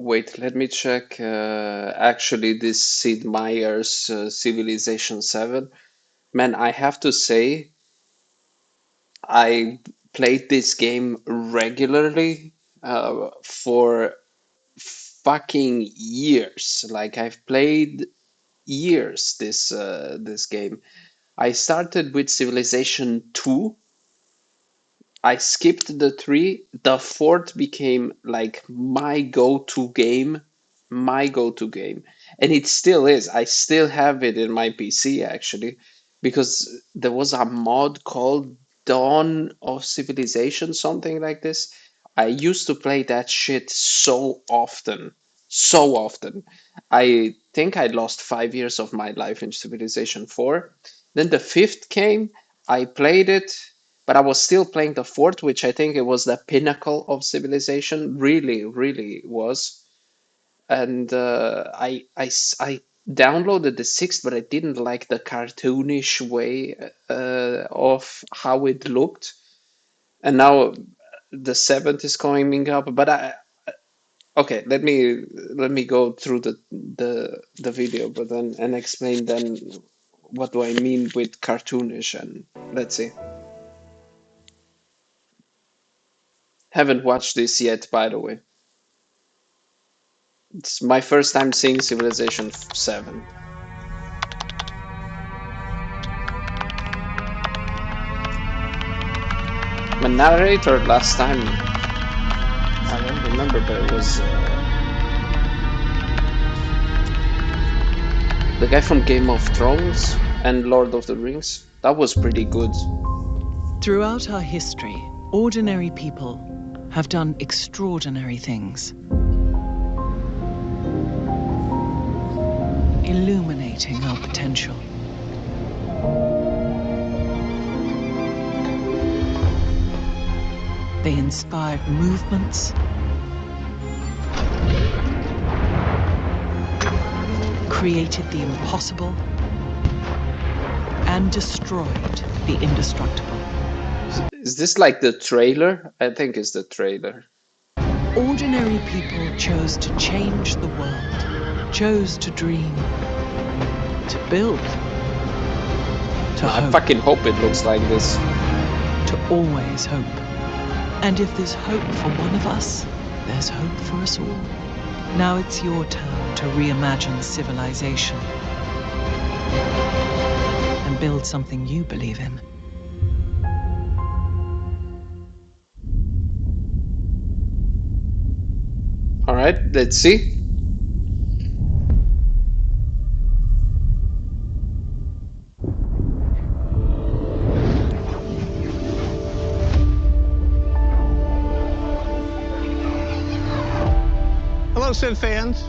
Wait, let me check. Actually, this Sid Meier's Civilization 7. Man, I have to say, I played this game regularly for fucking years. Like I've played years this game. I started with Civilization 2. I skipped the 3. The fourth became like my go-to game. And it still is. I still have it in my PC actually, because there was a mod called Dawn of Civilization, something like this. I used to play that shit so often. So often. I think I lost 5 years of my life in Civilization 4. Then the fifth came. I played it, but I was still playing the fourth, which I think it was the pinnacle of Civilization. Really, really was. And I downloaded the sixth, but I didn't like the cartoonish way of how it looked. And now the seventh is coming up, but okay, let me go through the video, but then and explain then what do I mean with cartoonish, and let's see. Haven't watched this yet, by the way. It's my first time seeing Civilization 7. My narrator last time, I don't remember, but it was the guy from Game of Thrones and Lord of the Rings. That was pretty good. Throughout our history, ordinary people have done extraordinary things, illuminating our potential. They inspired movements, created the impossible, and destroyed the indestructible. Is this like the trailer? I think it's the trailer. Ordinary people chose to change the world, chose to dream, to build, to I hope, fucking hope it looks like this. to always hope. And if there's hope for one of us, there's hope for us all. Now it's your turn to reimagine civilization and build something you believe in. All right, let's see. Hello, Civ fans.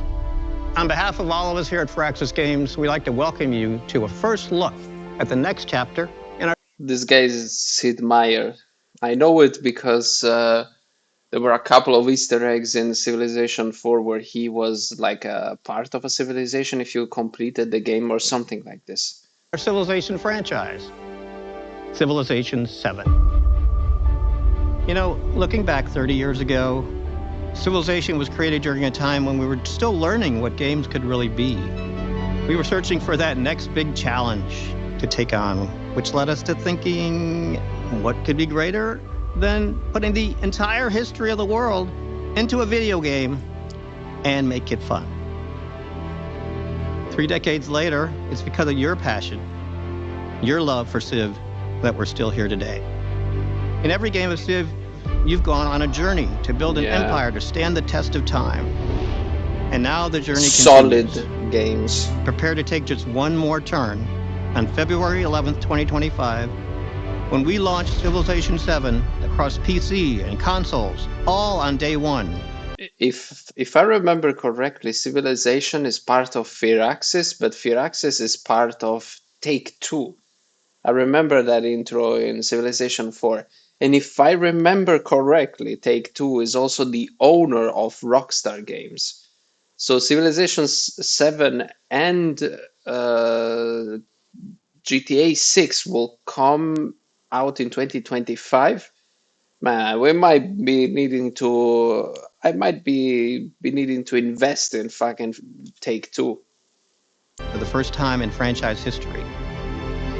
On behalf of all of us here at Firaxis Games, we'd like to welcome you to a first look at the next chapter in our... This guy is Sid Meier. I know it because there were a couple of Easter eggs in Civilization 4 where he was like a part of a civilization if you completed the game or something like this. Our Civilization franchise, Civilization 7. You know, looking back 30 years ago, Civilization was created during a time when we were still learning what games could really be. We were searching for that next big challenge to take on, which led us to thinking, what could be greater than putting the entire history of the world into a video game and make it fun? 3 decades later, it's because of your passion, your love for Civ, that we're still here today. In every game of Civ, you've gone on a journey to build an empire to stand the test of time. And now the journey continues. Solid games. Prepare to take just one more turn on February 11th, 2025, when we launch Civilization 7 across PC and consoles, all on day one. If I remember correctly, Civilization is part of Firaxis, but Firaxis is part of Take-Two. I remember that intro in Civilization 4. And if I remember correctly, Take-Two is also the owner of Rockstar Games. So Civilization 7 and GTA 6 will come out in 2025. Man, we might be needing to... I might be needing to invest in fucking Take-Two. For the first time in franchise history.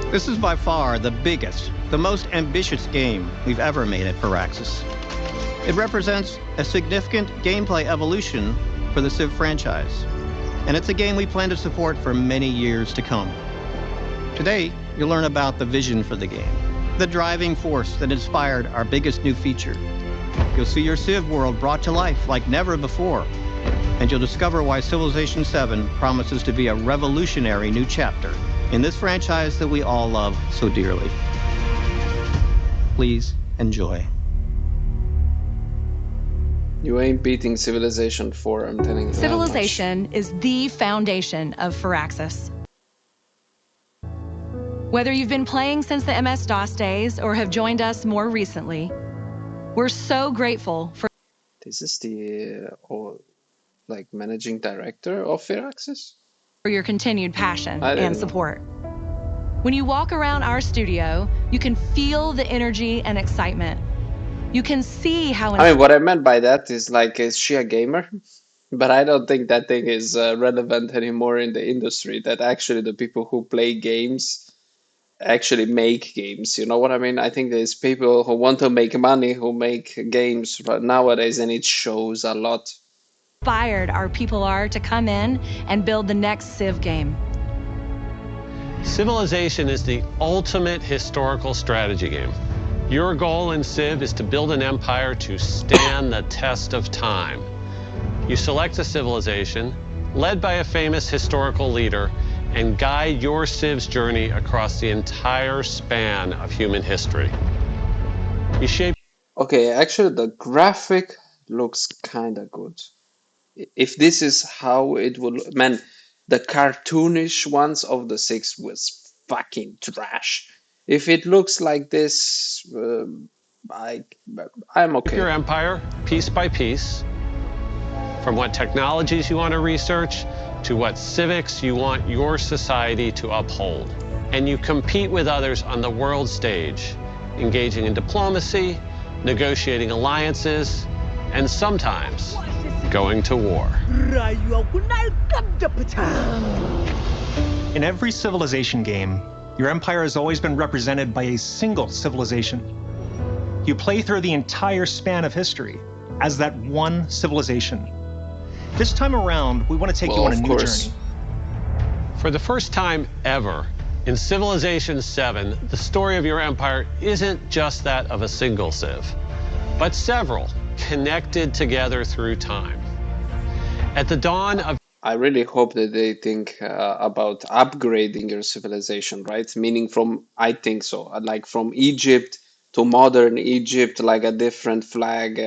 This is by far the biggest, the most ambitious game we've ever made at Firaxis. It represents a significant gameplay evolution for the Civ franchise, and it's a game we plan to support for many years to come. Today, you'll learn about the vision for the game, the driving force that inspired our biggest new feature. You'll see your Civ world brought to life like never before, and you'll discover why Civilization 7 promises to be a revolutionary new chapter in this franchise that we all love so dearly. Please enjoy. You ain't beating Civilization 4, I'm telling you that much. Civilization is the foundation of Firaxis. Whether you've been playing since the MS-DOS days or have joined us more recently, we're so grateful for This is the like managing director of Firaxis? your continued passion I didn't and know. support. When you walk around our studio, you can feel the energy and excitement. You can see how I mean, what I meant by that is like, is she a gamer? But I don't think that thing is relevant anymore in the industry, that actually the people who play games actually make games. You know what I mean? I think there's people who want to make money who make games but nowadays, and it shows a lot. inspired our people are to come in and build the next Civ game. Civilization is the ultimate historical strategy game. Your goal in Civ is to build an empire to stand the test of time. You select a civilization, led by a famous historical leader, and guide your Civ's journey across the entire span of human history. You shape Okay, actually, the graphic looks kind of good. If this is how it would, man, the cartoonish ones of the 6 was fucking trash. If it looks like this, I'm okay. your empire piece by piece, from what technologies you want to research to what civics you want your society to uphold. And you compete with others on the world stage, engaging in diplomacy, negotiating alliances, and sometimes going to war. In every Civilization game, your empire has always been represented by a single civilization. You play through the entire span of history as that one civilization. This time around, we want to take you on a new journey. For the first time ever, in Civilization 7, the story of your empire isn't just that of a single Civ, but several connected together through time. At the dawn of I really hope that they think about upgrading your civilization, right? Meaning from, I think so, like from Egypt to modern Egypt, like a different flag,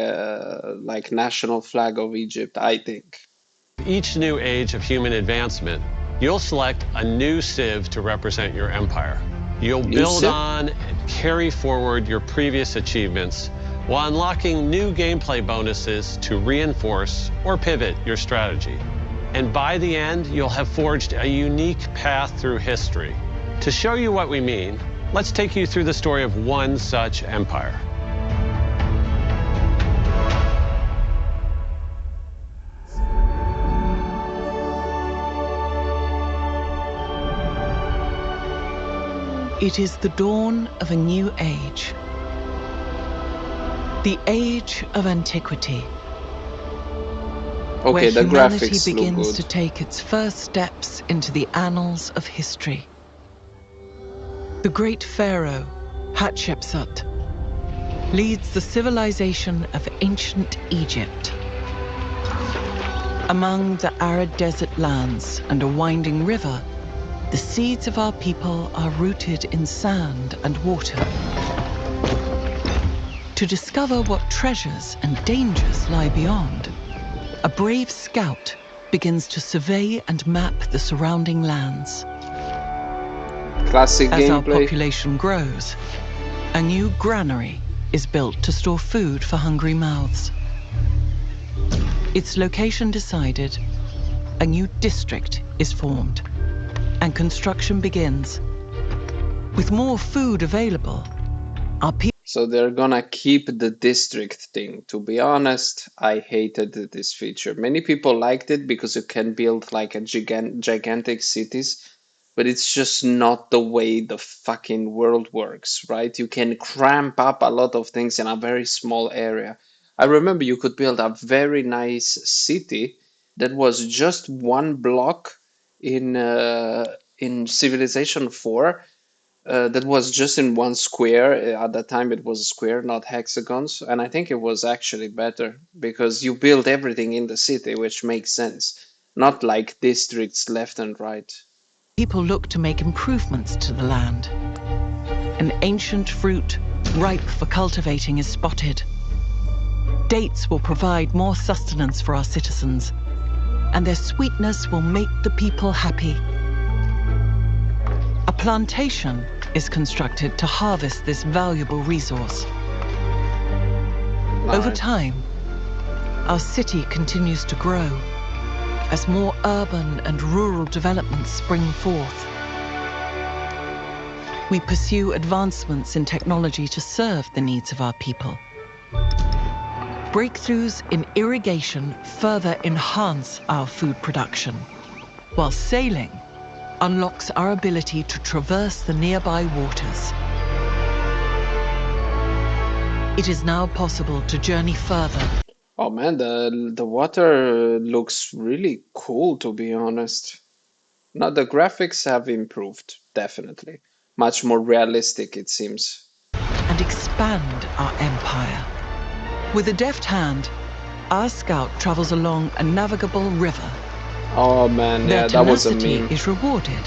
like national flag of Egypt, I think. each new age of human advancement, you'll select a new Civ to represent your empire. You'll build on and carry forward your previous achievements while unlocking new gameplay bonuses to reinforce or pivot your strategy. And by the end, you'll have forged a unique path through history. To show you what we mean, let's take you through the story of one such empire. It is the dawn of a new age. The age of antiquity. Okay, where the humanity graphics look begins good. to take its first steps into the annals of history. The great pharaoh, Hatshepsut, leads the civilization of ancient Egypt. Among the arid desert lands and a winding river, the seeds of our people are rooted in sand and water. To discover what treasures and dangers lie beyond, a brave scout begins to survey and map the surrounding lands. Classic As our gameplay. population grows, a new granary is built to store food for hungry mouths. Its location decided, a new district is formed, and construction begins. With more food available, our people So they're gonna keep the district thing. To be honest, I hated this feature. Many people liked it because you can build like a gigantic cities, but it's just not the way the fucking world works, right? You can cramp up a lot of things in a very small area. I remember you could build a very nice city that was just one block in Civilization 4 that was just in one square. At that time, it was a square, not hexagons. And I think it was actually better because you build everything in the city, which makes sense, not like districts left and right. People look to make improvements to the land. An ancient fruit, ripe for cultivating, is spotted. Dates will provide more sustenance for our citizens, and their sweetness will make the people happy. A plantation is constructed to harvest this valuable resource. Over time, our city continues to grow as more urban and rural developments spring forth. We pursue advancements in technology to serve the needs of our people. Breakthroughs in irrigation further enhance our food production, while sailing unlocks our ability to traverse the nearby waters. It is now possible to journey further. Oh man, the water looks really cool, to be honest. Now the graphics have improved, definitely. Much more realistic, it seems. And expand our empire. With a deft hand, our scout travels along a navigable river. Oh man, Their yeah, that was a tenacity meme. is rewarded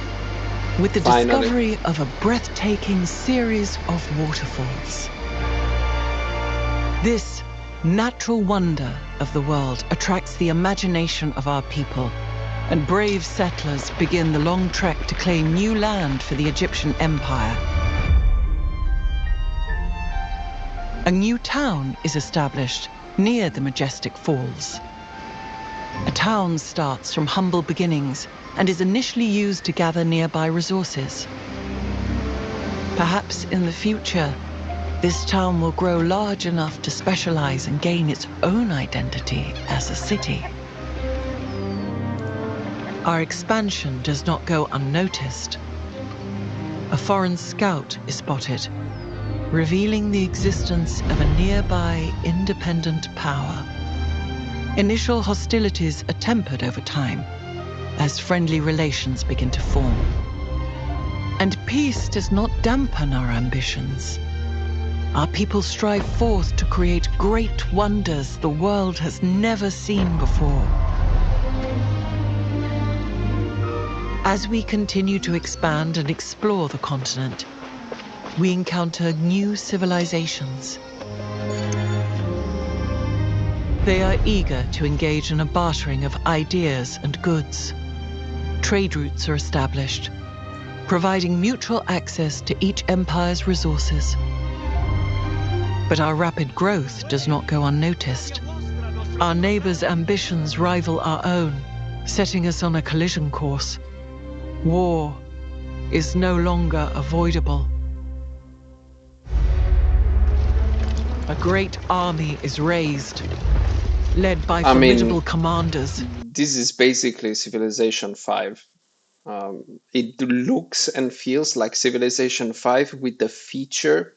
with the Finally. discovery of a breathtaking series of waterfalls. This natural wonder of the world attracts the imagination of our people, and brave settlers begin the long trek to claim new land for the Egyptian Empire. A new town is established near the majestic falls. A town starts from humble beginnings and is initially used to gather nearby resources. Perhaps in the future, this town will grow large enough to specialize and gain its own identity as a city. Our expansion does not go unnoticed. A foreign scout is spotted, revealing the existence of a nearby independent power. Initial hostilities are tempered over time as friendly relations begin to form. And peace does not dampen our ambitions. Our people strive forth to create great wonders the world has never seen before. As we continue to expand and explore the continent, we encounter new civilizations. They are eager to engage in a bartering of ideas and goods. Trade routes are established, providing mutual access to each empire's resources. But our rapid growth does not go unnoticed. Our neighbors' ambitions rival our own, setting us on a collision course. War is no longer avoidable. A great army is raised, led by I formidable mean, commanders. this is basically Civilization 5. It looks and feels like Civilization 5 with the feature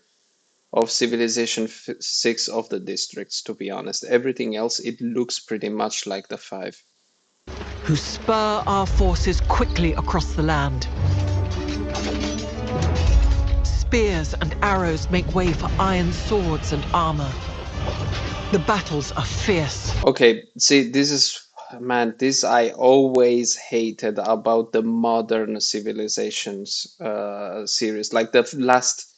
of Civilization 6 of the districts, to be honest. Everything else, it looks pretty much like the 5. Who spur our forces quickly across the land. Spears and arrows make way for iron swords and armor. The battles are fierce. Okay, see, this is, man, this I always hated about the modern Civilizations series. Like the last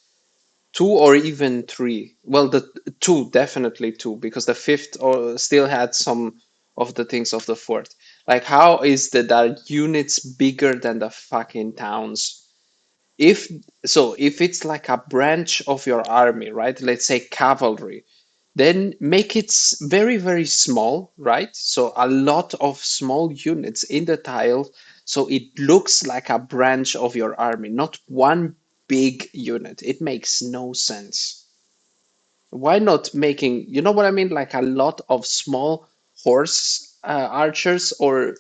two or even three. Well, the two, definitely two, because the fifth still had some of the things of the fourth. Like, how is that our units bigger than the fucking towns? If so, if it's like a branch of your army, right? Let's say cavalry, then make it very, very small, right? So a lot of small units in the tile, so it looks like a branch of your army, not one big unit. It makes no sense. Why not making, you know what I mean? Like a lot of small horse archers or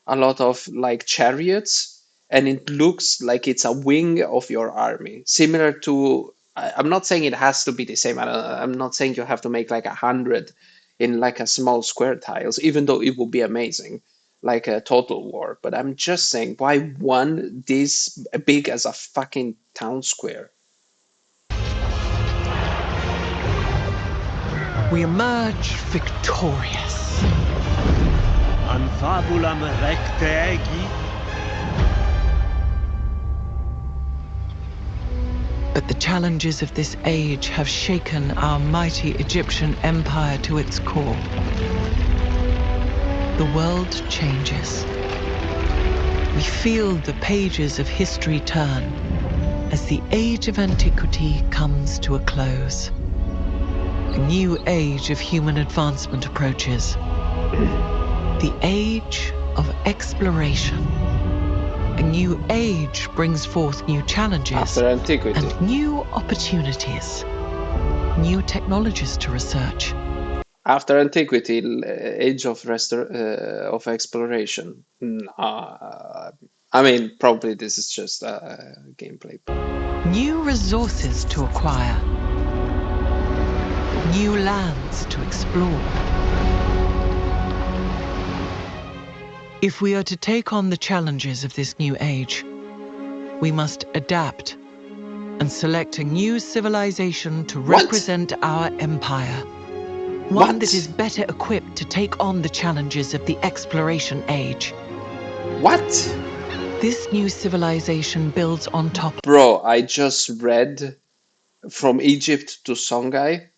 a lot of like chariots, and it looks like it's a wing of your army, similar to. I'm not saying it has to be the same. I'm not saying you have to make like 100 in like a small square tiles, even though it would be amazing, like a total war. But I'm just saying, why one this big as a fucking town square? We emerge victorious. An fabulam recte egi. But the challenges of this age have shaken our mighty Egyptian empire to its core. The world changes. We feel the pages of history turn as the age of antiquity comes to a close. A new age of human advancement approaches. The age of exploration. A new age brings forth new challenges After antiquity. and new opportunities. New technologies to research. After antiquity, age of exploration. I mean, probably this is just a gameplay. New resources to acquire. New lands to explore. If we are to take on the challenges of this new age, we must adapt and select a new civilization to represent our empire. One that is better equipped to take on the challenges of the exploration age. What? This new civilization builds on top. Bro, I just read From Egypt to Songhai.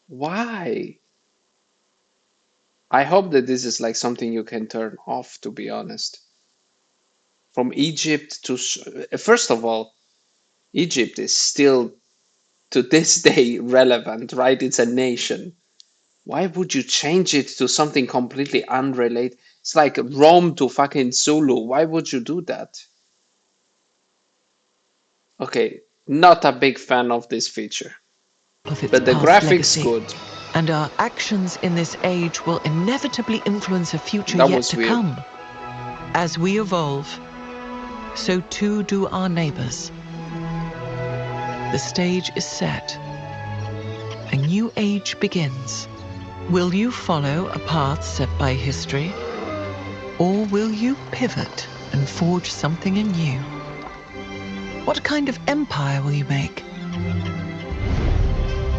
Why? I hope that this is like something you can turn off, to be honest. From Egypt to... First of all, Egypt is still, to this day, relevant, right? It's a nation. Why would you change it to something completely unrelated? It's like Rome to fucking Zulu. Why would you do that? Okay, not a big fan of this feature. But the graphics good. And our actions in this age will inevitably influence a future That yet was to weird. come. As we evolve, so too do our neighbors. The stage is set. A new age begins. Will you follow a path set by history? Or will you pivot and forge something anew? What kind of empire will you make?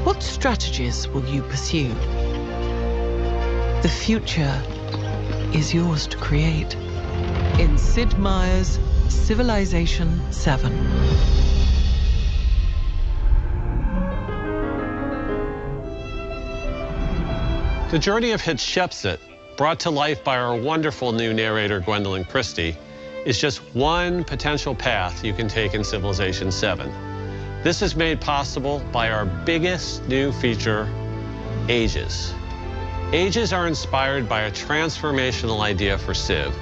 What strategies will you pursue? The future is yours to create. In Sid Meier's Civilization 7. The journey of Hatshepsut, brought to life by our wonderful new narrator, Gwendolyn Christie, is just one potential path you can take in Civilization 7. This is made possible by our biggest new feature, Ages. Ages are inspired by a transformational idea for Civ,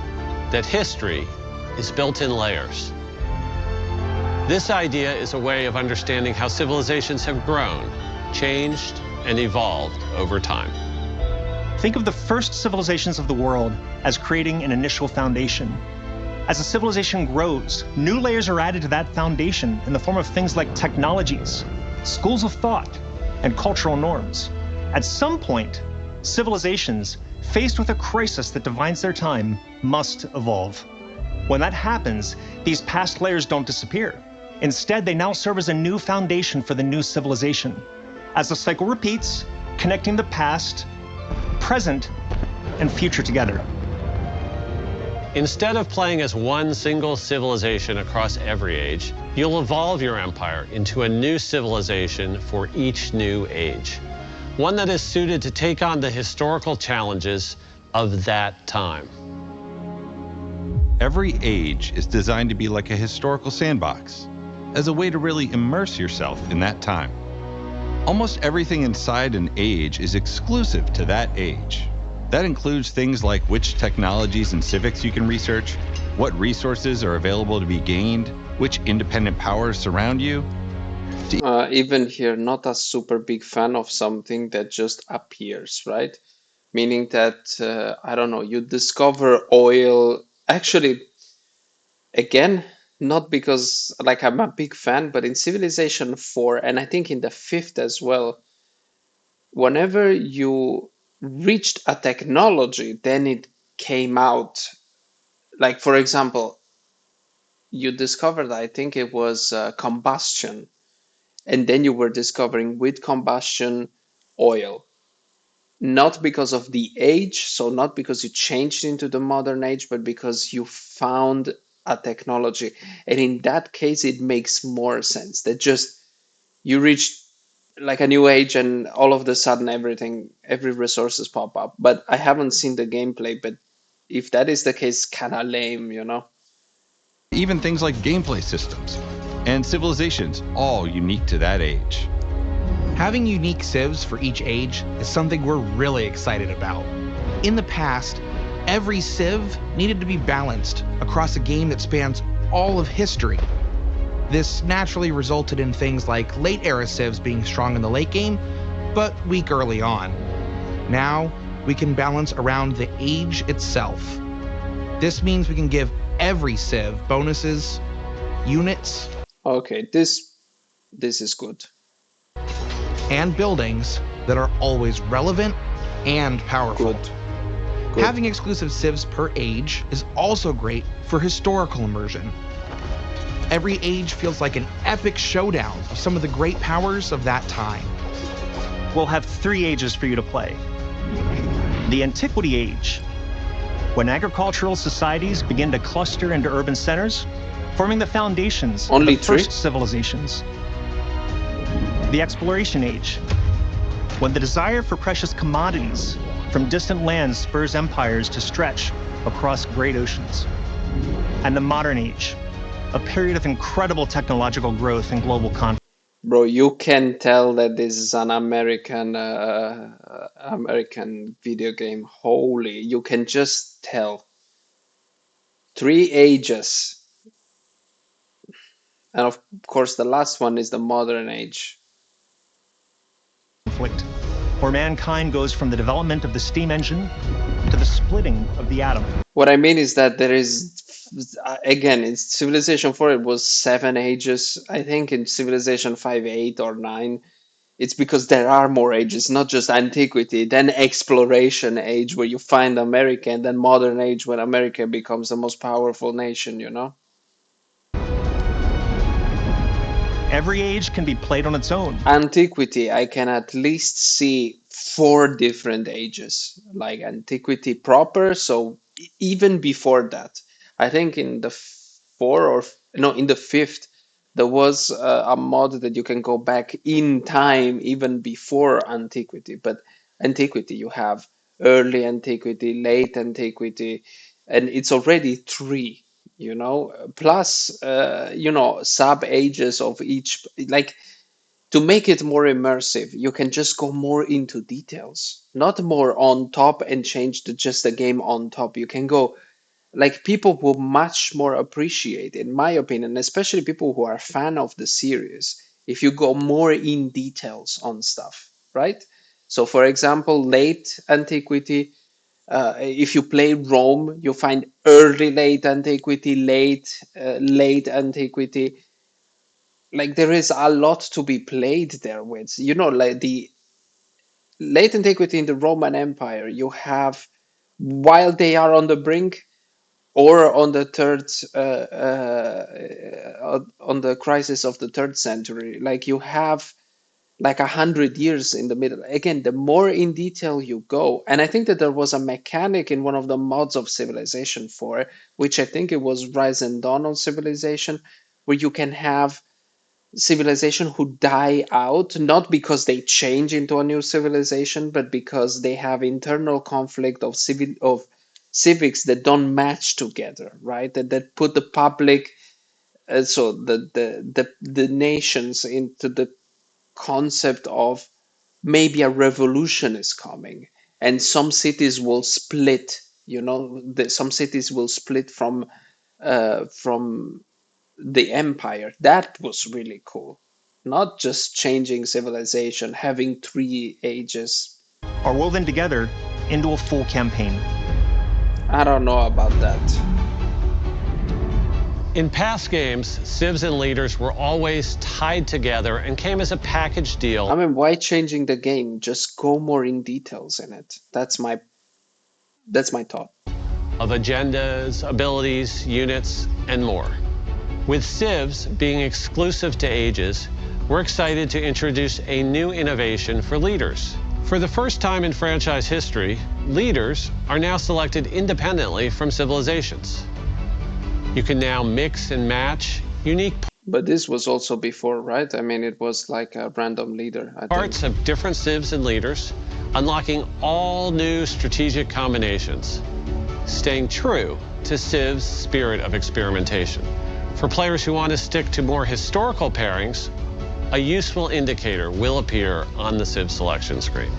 that history is built in layers. This idea is a way of understanding how civilizations have grown, changed, and evolved over time. Think of the first civilizations of the world as creating an initial foundation. As a civilization grows, new layers are added to that foundation in the form of things like technologies, schools of thought, and cultural norms. At some point, civilizations, faced with a crisis that defines their time, must evolve. When that happens, these past layers don't disappear. Instead, they now serve as a new foundation for the new civilization. As the cycle repeats, connecting the past, present, and future together. Instead of playing as one single civilization across every age, you'll evolve your empire into a new civilization for each new age. One that is suited to take on the historical challenges of that time. Every age is designed to be like a historical sandbox, as a way to really immerse yourself in that time. Almost everything inside an age is exclusive to that age. That includes things like which technologies and civics you can research, what resources are available to be gained, which independent powers surround you, Even here, not a super big fan of something that just appears, right? Meaning that, I don't know, you discover oil. Actually, again, not because like I'm a big fan, but in Civilization 4, and I think in the fifth as well, whenever you reached a technology, then it came out. Like, for example, you discovered, I think it was combustion, and then you were discovering with combustion oil. Not because of the age, so not because you changed into the modern age, but because you found a technology. And in that case, it makes more sense that just you reach like a new age and all of the sudden everything, every resources pop up. But I haven't seen the gameplay, but if that is the case, kind of lame, you know? Even things like gameplay systems and civilizations, all unique to that age. Having unique civs for each age is something we're really excited about. In the past, every civ needed to be balanced across a game that spans all of history. This naturally resulted in things like late era civs being strong in the late game, but weak early on. Now, we can balance around the age itself. This means we can give every civ bonuses, units, Okay, this is good. and buildings that are always relevant and powerful. Good. Having exclusive civs per age is also great for historical immersion. Every age feels like an epic showdown of some of the great powers of that time. We'll have 3 ages for you to play. The Antiquity Age, when agricultural societies begin to cluster into urban centers, forming the foundations Only of the first civilizations. The Exploration Age, when the desire for precious commodities from distant lands spurs empires to stretch across great oceans. And the Modern Age, a period of incredible technological growth and global conflict. Bro, you can tell that this is an American video game. Holy, you can just tell. 3 ages. And of course, the last one is the modern age. Where mankind goes from the development of the steam engine to the splitting of the atom. What I mean is that there is, again, in Civilization 4, it was 7 ages. I think in Civilization 5, 8 or 9, it's because there are more ages, not just antiquity, then exploration age where you find America, and then modern age when America becomes the most powerful nation, you know? Every age can be played on its own. Antiquity, I can at least see 4 different ages, like antiquity proper. So even before that, I think in the four or no, in the fifth, there was a mod that you can go back in time even before antiquity. But antiquity, you have early antiquity, late antiquity, and it's already three, you know, plus, you know, sub ages of each, like to make it more immersive, you can just go more into details, not more on top and change just the game on top. You can go like people will much more appreciate, in my opinion, especially people who are fan of the series, if you go more in details on stuff, right? So, for example, late antiquity. If you play Rome, you find early late antiquity, late antiquity, like there is a lot to be played there with. You know, like the late antiquity in the Roman Empire, you have while they are on the brink or on the third on the crisis of the third century, like you have like 100 years in the middle. Again, the more in detail you go, and I think that there was a mechanic in one of the mods of Civilization 4, which I think it was Rise and Dawn on Civilization, where you can have civilization who die out, not because they change into a new civilization, but because they have internal conflict of civics that don't match together, right? That put the public, so the nations into the concept of maybe a revolution is coming, and some cities will split. You know, some cities will split from the empire. That was really cool. not just changing civilization, having 3 ages. Are woven together into a full campaign. I don't know about that. In past games, civs and leaders were always tied together and came as a package deal. I mean, why changing the game? Just go more in details in it. That's my thought. Of agendas, abilities, units, and more. With civs being exclusive to ages, we're excited to introduce a new innovation for leaders. For the first time in franchise history, leaders are now selected independently from civilizations. You can now mix and match unique But this was also before, right? I mean, it was like a random leader, I parts think. of different civs and leaders, unlocking all new strategic combinations, staying true to Civ's spirit of experimentation. For players who want to stick to more historical pairings, a useful indicator will appear on the Civ selection screen.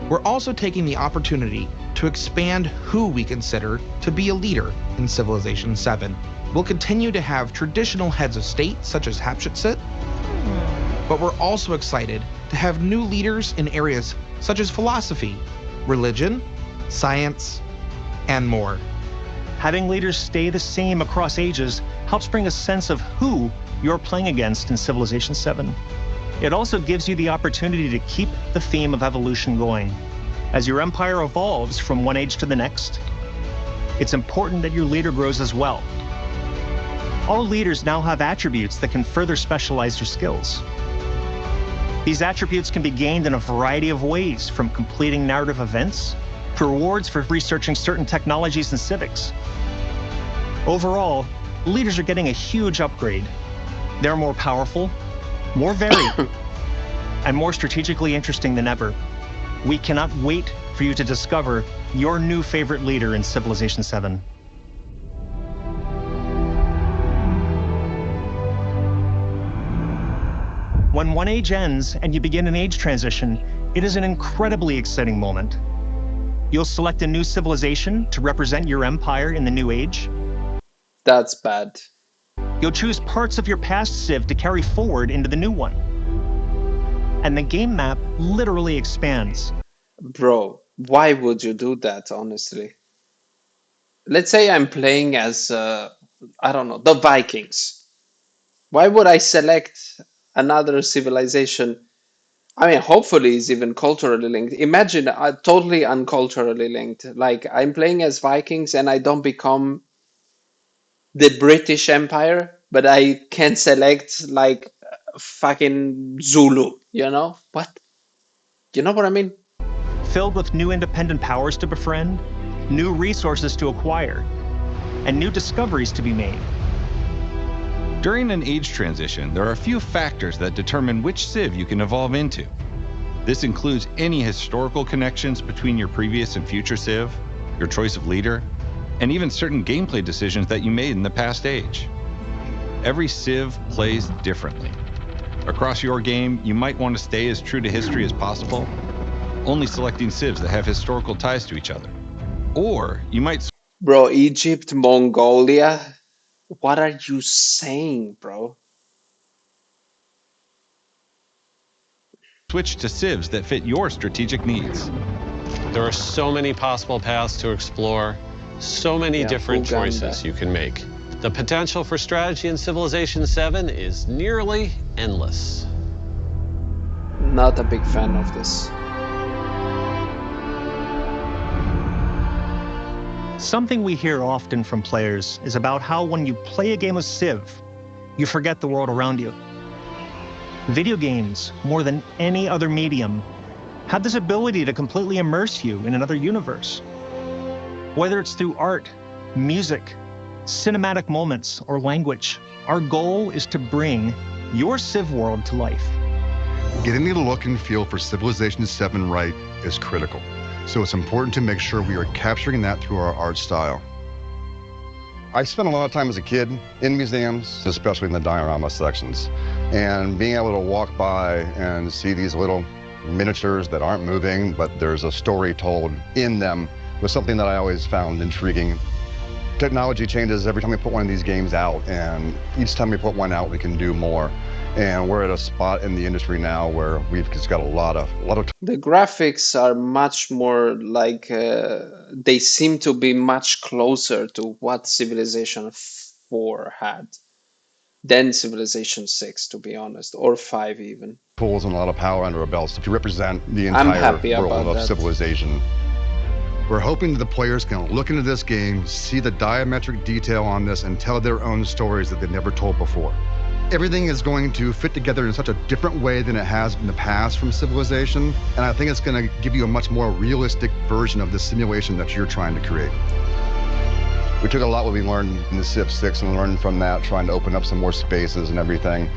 We're also taking the opportunity to expand who we consider to be a leader in Civilization 7. We'll continue to have traditional heads of state, such as Hatshepsut, but we're also excited to have new leaders in areas such as philosophy, religion, science, and more. Having leaders stay the same across ages helps bring a sense of who you're playing against in Civilization 7. It also gives you the opportunity to keep the theme of evolution going. As your empire evolves from one age to the next, it's important that your leader grows as well. All leaders now have attributes that can further specialize their skills. These attributes can be gained in a variety of ways, from completing narrative events to rewards for researching certain technologies and civics. Overall, leaders are getting a huge upgrade. They're more powerful, more varied, and more strategically interesting than ever. We cannot wait for you to discover your new favorite leader in Civilization 7. When one age ends and you begin an age transition, it is an incredibly exciting moment. You'll select a new civilization to represent your empire in the new age. That's bad. You'll choose parts of your past civ to carry forward into the new one. And the game map literally expands. Bro, why would you do that, honestly? Let's say I'm playing as, I don't know, the Vikings. Why would I select another civilization? I mean, hopefully it's even culturally linked. Imagine totally unculturally linked. Like, I'm playing as Vikings and I don't become the British Empire, but I can select, like, fucking Zulu, you know? What? You know what I mean? Filled with new independent powers to befriend, new resources to acquire, and new discoveries to be made. During an age transition, there are a few factors that determine which civ you can evolve into. This includes any historical connections between your previous and future civ, your choice of leader, and even certain gameplay decisions that you made in the past age. Every civ plays differently. Across your game, you might want to stay as true to history as possible, only selecting civs that have historical ties to each other. Or you might Bro, Egypt, Mongolia. What are you saying, bro? switch to civs that fit your strategic needs. There are so many possible paths to explore, so many different Uganda. choices you can make. The potential for strategy in Civilization 7 is nearly endless. Not a big fan of this. Something we hear often from players is about how when you play a game of Civ, you forget the world around you. Video games, more than any other medium, have this ability to completely immerse you in another universe. Whether it's through art, music, cinematic moments, or language, our goal is to bring your Civ world to life. Getting the look and feel for Civilization 7 right is critical. So it's important to make sure we are capturing that through our art style. I spent a lot of time as a kid in museums, especially in the diorama sections, and being able to walk by and see these little miniatures that aren't moving, but there's a story told in them, was something that I always found intriguing. Technology changes every time we put one of these games out, and each time we put one out, we can do more. And we're at a spot in the industry now where we've just got a lot of The graphics are much more like they seem to be much closer to what Civilization 4 had than Civilization 6, to be honest, or 5 even. tools and a lot of power under our belts to represent the I'm entire happy world about of that. Civilization. We're hoping that the players can look into this game, see the diametric detail on this, and tell their own stories that they've never told before. Everything is going to fit together in such a different way than it has in the past from Civilization, and I think it's going to give you a much more realistic version of the simulation that you're trying to create. We took a lot what we learned in the Civ 6 and learned from that, trying to open up some more spaces and everything.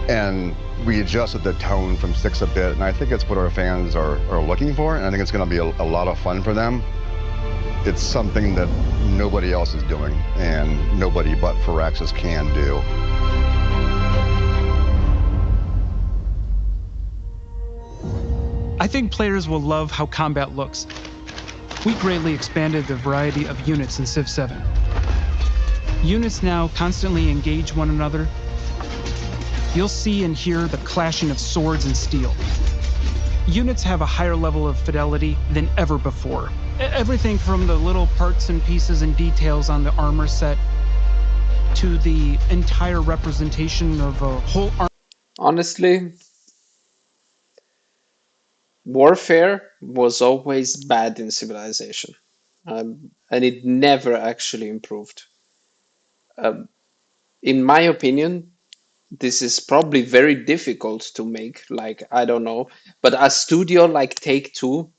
And we adjusted the tone from 6 a bit, and I think it's what our fans are looking for, and I think it's going to be a lot of fun for them. It's something that nobody else is doing, and nobody but Firaxis can do. I think players will love how combat looks. We greatly expanded the variety of units in Civ 7. Units now constantly engage one another. You'll see and hear the clashing of swords and steel. Units have a higher level of fidelity than ever before. Everything from the little parts and pieces and details on the armor set to the entire representation of a whole armor. Honestly, warfare was always bad in Civilization, and it never actually improved. Um, in my opinion, this is probably very difficult to make. Like, I don't know, but a studio like Take-Two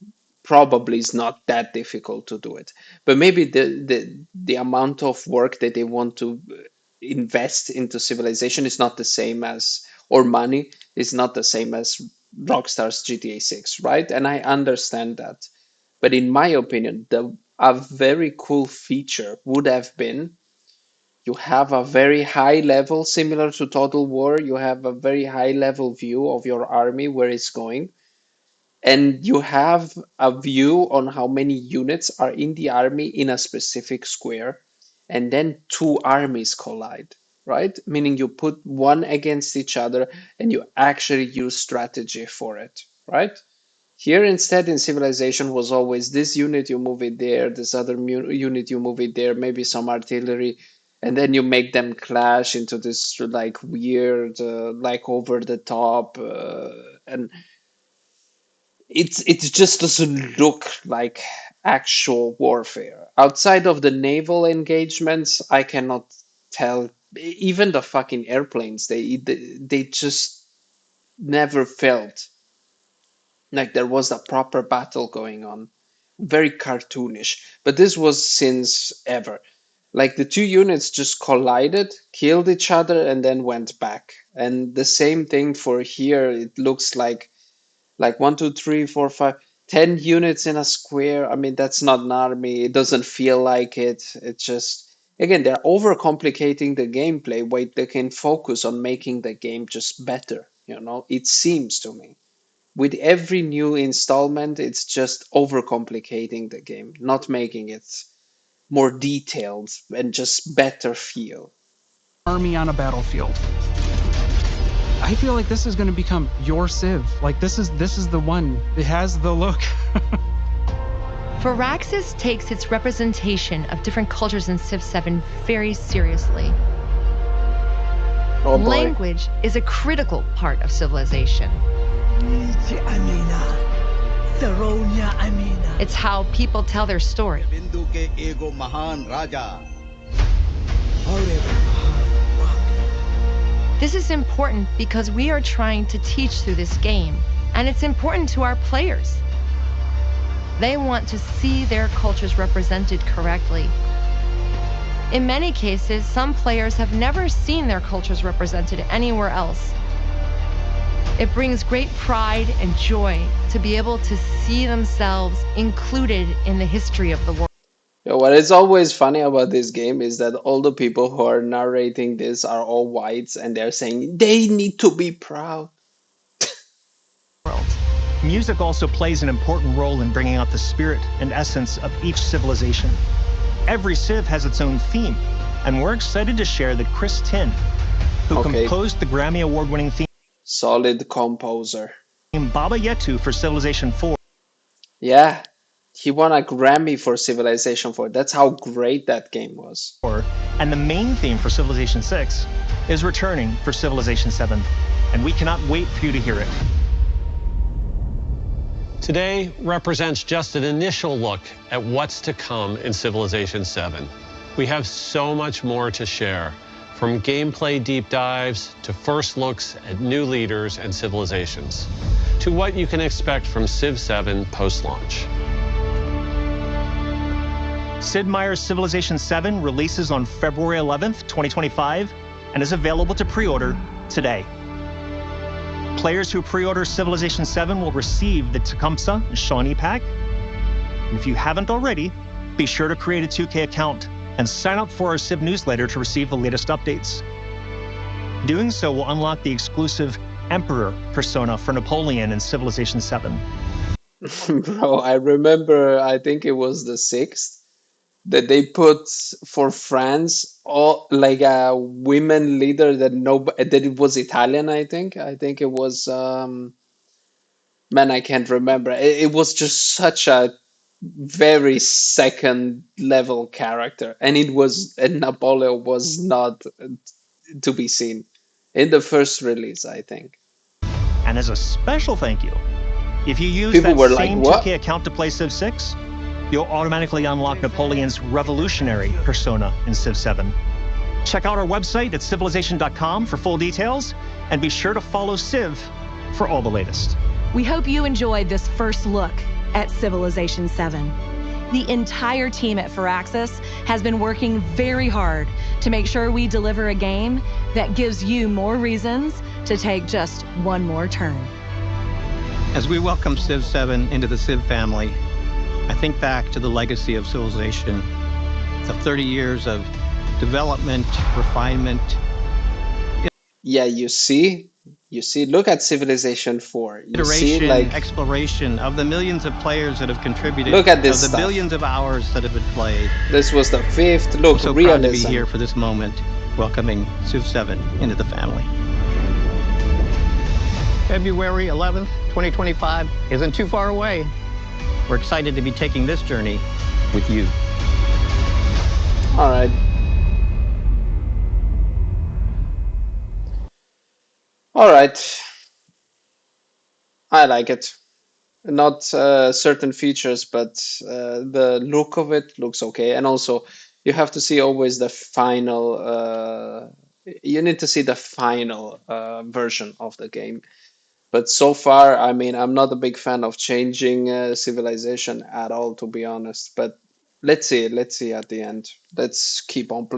probably is not that difficult to do it. But maybe the amount of work that they want to invest into Civilization is not the same as, or money is not the same as Rockstar's GTA 6, right? And I understand that. But in my opinion, a very cool feature would have been you have a very high level, similar to Total War, you have a very high level view of your army, where it's going, and you have a view on how many units are in the army in a specific square, and then two armies collide, right? Meaning you put one against each other and you actually use strategy for it, right? Here instead in Civilization was always this unit, you move it there, this other unit, you move it there, maybe some artillery, and then you make them clash into this like weird, like over the top, and it just doesn't look like actual warfare. Outside of the naval engagements, I cannot tell. Even the fucking airplanes, they just never felt like there was a proper battle going on. Very cartoonish. But this was since ever. Like the two units just collided, killed each other, and then went back. And the same thing for here. It looks like 10 units in a square. I mean, that's not an army. It doesn't feel like it. It just, again, they're overcomplicating the gameplay. Wait, they can focus on making the game just better. It seems to me. With every new installment, it's just overcomplicating the game, not making it more detailed and just better feel. Army on a battlefield. I feel like this is going to become your Civ. Like this is the one. It has the look. Firaxis takes its representation of different cultures in Civ 7 very seriously. Oh boy. Language is a critical part of civilization. It's how people tell their story. This is important because we are trying to teach through this game, and it's important to our players. They want to see their cultures represented correctly. In many cases, some players have never seen their cultures represented anywhere else. It brings great pride and joy to be able to see themselves included in the history of the world. What is always funny about this game is that all the people who are narrating this are all whites, and they're saying they need to be proud. Music also plays an important role in bringing out the spirit and essence of each civilization. Every Civ has its own theme, and we're excited to share that Chris Tin, who Okay, composed the Grammy Award-winning theme solid composer. Baba Yetu for Civilization 4. Yeah, he won a Grammy for Civilization 4. That's how great that game was. And the main theme for Civilization 6 is returning for Civilization 7. And we cannot wait for you to hear it. Today represents just an initial look at what's to come in Civilization 7. We have so much more to share, from gameplay deep dives to first looks at new leaders and civilizations, to what you can expect from Civ 7 post-launch. Sid Meier's Civilization 7 releases on February 11th, 2025, and is available to pre-order today. Players who pre-order Civilization 7 will receive the Tecumseh and Shawnee pack. And if you haven't already, be sure to create a 2K account and sign up for our Civ newsletter to receive the latest updates. Doing so will unlock the exclusive Emperor persona for Napoleon in Civilization 7. Bro, I remember, I think it was the 6th, that they put for France all like a women leader that that it was Italian, I think. I think it was man, I can't remember. It was just such a very second level character, and Napoleon was not to be seen in the first release, I think. And as a special thank you, if you use People that were like, same what? 2K account to play Civ 6, you'll automatically unlock Napoleon's revolutionary persona in Civ 7. Check out our website at civilization.com for full details, and be sure to follow Civ for all the latest. We hope you enjoyed this first look at Civilization 7. The entire team at Firaxis has been working very hard to make sure we deliver a game that gives you more reasons to take just one more turn. As we welcome Civ 7 into the Civ family, I think back to the legacy of Civilization, of 30 years of development, refinement. Yeah, you see, look at Civilization 4. You see, Iteration, like, exploration of the millions of players that have contributed, look at this of the stuff. billions of hours that have been played. This was the 5th. Look, I'm so proud to be here for this moment, welcoming Civ 7 into the family. February 11th, 2025 isn't too far away. We're excited to be taking this journey with you. All right. All right. I like it. Not certain features, but the look of it looks okay. And also, you have to see always the final. You need to see the final version of the game. But so far, I mean, I'm not a big fan of changing Civilization at all, to be honest. But let's see at the end. Let's keep on playing.